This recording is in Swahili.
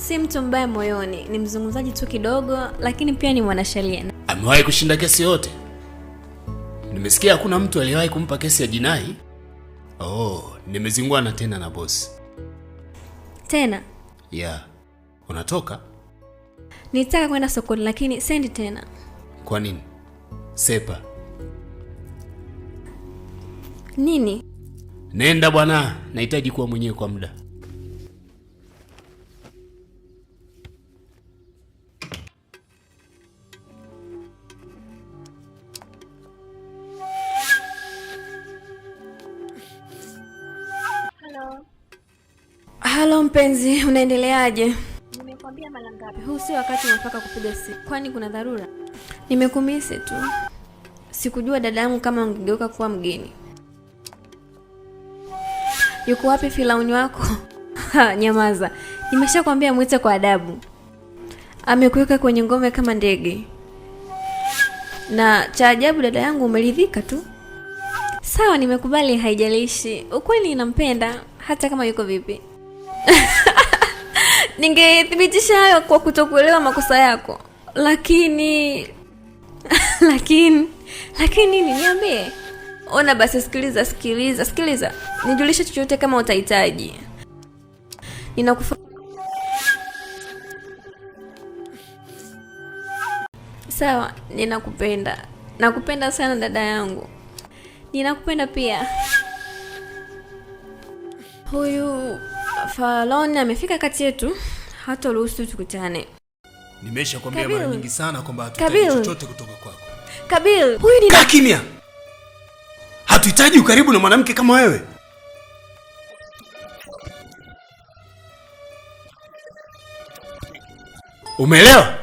Si mtu mbaya moyoni, ni mzungumzaji tu kidogo, lakini pia ni mwanasheria. Amewahi kushinda kesi yote? Nimesikia hakuna mtu aliyewahi kumpa kesi ya jinai. Nimezingwana tena na boss. Tena? Yeah. Unatoka? Nitaka kwenda sokoni lakini sendi tena. Kwa nini? Sepa. Nini? Nenda bwana, nahitaji kuwa mwenyewe kwa muda. Halo mpenzi, unaendeleaje? Nimekwambia mara ngapi? Huu si wakati unataka kupiga simu. Kwani kuna dharura? Nimekumisi tu. Sikujua dada yangu kama ungegeuka kuwa mgeni. Yuko wapi Filauni wako? Nyamaza. Nimeshakwambia muite kwa adabu. Amekuweka kwenye ngome kama ndege. Na cha ajabu dada yangu umeridhika tu. Sawa, nimekubali, haijalishi. Ukweli ninampenda hata kama yuko vipi. Ningethibitisha hayo kwa kutokuelewa makosa yako. Lakini nini, niambie. Ona basi, sikiliza. Nijulishe chochote kama utahitaji. Sawa, ninakupenda. Nakupenda sana dada yangu. Ninakupenda pia. Huyu Faloni amefika kati yetu. Hata ruhusu tukutane. Nimeshakwambia mara nyingi sana kwamba hatutaki chochote kutoka kwako. Kabil, huyu ni kimya. Hatuhitaji ukaribu na mwanamke kama wewe. Umeelewa?